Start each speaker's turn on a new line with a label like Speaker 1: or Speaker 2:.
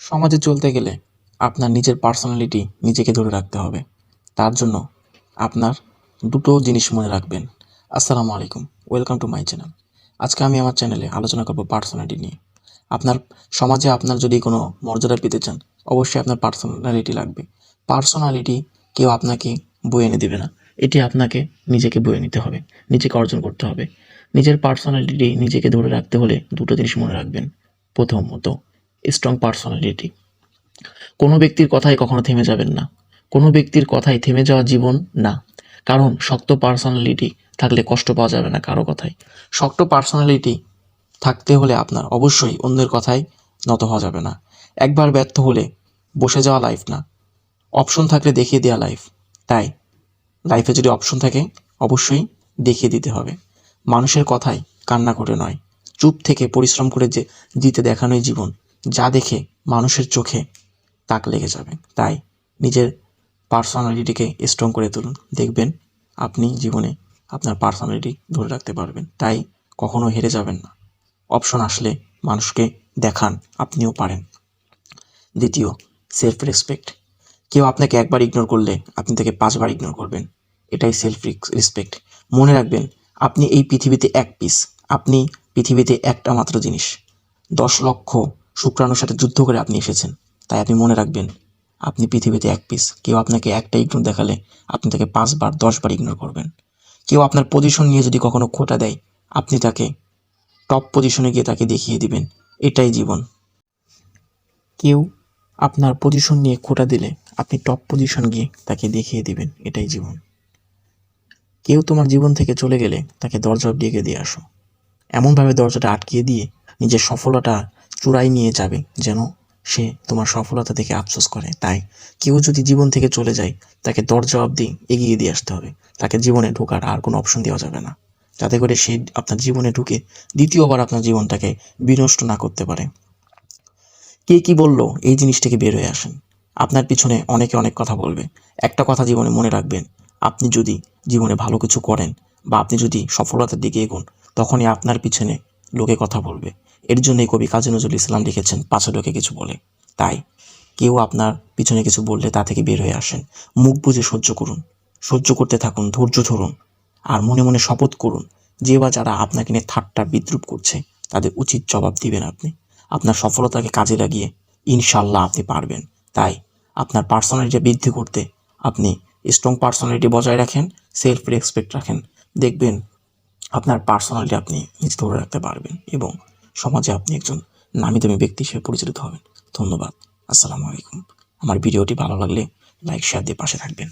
Speaker 1: সমাজে চলতে গেলে আপনার নিজের পার্সোনালিটি নিজেকে ধরে রাখতে হবে। তার জন্য আপনার দুটো জিনিস মনে রাখবেন। আসসালামু আলাইকুম, ওয়েলকাম টু মাই চ্যানেল। আজকে আমি আমার চ্যানেলে আলোচনা করব পার্সোনালিটি নিয়ে। আপনার সমাজে আপনার যদি কোনো মর্যাদা পেতে চান, অবশ্যই আপনার পার্সোনালিটি লাগবে। পার্সোনালিটি কেউ আপনাকে বয়ে এনে দেবে না, এটি আপনাকে নিজেকে বয়ে নিতে হবে, নিজেকে অর্জন করতে হবে। নিজের পার্সোনালিটি নিজেকে ধরে রাখতে হলে দুটো জিনিস মনে রাখবেন। প্রথমত, স্ট্রং পার্সোনালিটি। কোনো ব্যক্তির কথায় কখনো থেমে যাবেন না। কোনো ব্যক্তির কথায় থেমে যাওয়া জীবন না। কারণ শক্ত পার্সোনালিটি থাকলে কষ্ট পাওয়া যাবে না কারো কথায়। শক্ত পার্সোনালিটি থাকতে হলে আপনার অবশ্যই অন্যের কথায় নত হওয়া যাবে না। একবার ব্যর্থ হলে বসে যাওয়া লাইফ না, অপশন থাকলে দেখিয়ে দেওয়া লাইফ। তাই লাইফে যদি অপশন থাকে অবশ্যই দেখিয়ে দিতে হবে। মানুষের কথায় কান্না করে নয়, চুপ থেকে পরিশ্রম করে যে জিতে দেখানোই জীবন। যা দেখে মানুষের চোখে তাক লেগে যাবে। তাই নিজের পার্সোনালিটিকে স্ট্রং করে তুলুন, দেখবেন আপনি জীবনে আপনার পার্সোনালিটি ধরে রাখতে পারবেন। তাই কখনো হেরে যাবেন না। অপশন আসলে মানুষকে দেখান আপনিও পারেন। দ্বিতীয়, সেলফ রেসপেক্ট। কেউ আপনাকে একবার ইগনোর করলে আপনি তাকে 5 বার ইগনোর করবেন। এটাই সেলফ রেসপেক্ট। মনে রাখবেন, আপনি এই পৃথিবীতে এক পিস। আপনি পৃথিবীতে একটা মাত্র জিনিস। 10 লক্ষ শুক্রাণুর সাথে যুদ্ধ করে আপনি এসেছেন। তাই আপনি মনে রাখবেন, আপনি পৃথিবীতে এক পিস। কেউ আপনাকে একটা ইগনোর দেখালে আপনি তাকে 5 বার 10 বার ইগনোর করবেন। কেউ আপনার পজিশন নিয়ে যদি কখনো খোঁটা দেয়, আপনি তাকে টপ পজিশনে গিয়ে তাকে দেখিয়ে দিবেন। এটাই জীবন। কেউ আপনার পজিশন নিয়ে খোঁটা দিলে আপনি টপ পজিশন গিয়ে তাকে দেখিয়ে দিবেন। এটাই জীবন। কেউ তোমার জীবন থেকে চলে গেলে তাকে দরজা অব্দি এগিয়ে দিয়ে আসো। এমনভাবে দরজাটা আটকিয়ে দিয়ে নিজের সফলতা চূড়ায় নিয়ে যাবে যেন সে তোমার সফলতা থেকে আফসোস করে। তাই কেউ যদি জীবন থেকে চলে যায় তাকে দরজা অব্দি এগিয়ে দিয়ে আসতে হবে। তাকে জীবনে ঢোকার আর কোনো অপশন দেওয়া যাবে না, যাতে করে সে আপনার জীবনে ঢুকে দ্বিতীয়বার আপনার জীবনটাকে বিনষ্ট না করতে পারে। কে কি বললো এই জিনিস থেকে বের হয়ে আসেন। আপনার পিছনে অনেকে অনেক কথা বলবে। একটা কথা জীবনে মনে রাখবেন, আপনি যদি জীবনে ভালো কিছু করেন বা আপনি যদি সফলতার দিকে এগোন, তখনই আপনার পিছনে লোকে কথা বলবে। এর জন্যই কবি কাজী নজরুল ইসলাম লিখেছেন, পাছে লোকে কিছু বলে। তাই কেউ আপনার পিছনে কিছু বললে তা থেকে বের হয়ে আসেন। মুখ বুজে সহ্য করুন, সহ্য করতে থাকুন, ধৈর্য ধরুন, আর মনে মনে শপথ করুন যে বা যারা আপনাকে নিয়ে ঠাট্টা বিদ্রূপ করছে তাদের উচিত জবাব দিবেন আপনি। আপনার সফলতাকে কাজে লাগিয়ে ইনশাল্লাহ আপনি পারবেন। তাই আপনার পার্সোনালিটি বৃদ্ধি করতে আপনি স্ট্রং পার্সোনালিটি বজায় রাখেন, সেলফ রেসপেক্ট রাখেন। দেখবেন আপনার পার্সোনালিটি আপনি নিজে ধরে রাখতে পারবেন এবং সমাজে আপনি একজন নামি দামি ব্যক্তি হিসেবে পরিচালিত হবেন। ধন্যবাদ। আসসালামু আলাইকুম। আমার ভিডিওটি ভালো লাগলে লাইক শেয়ার দিয়ে পাশে থাকবেন।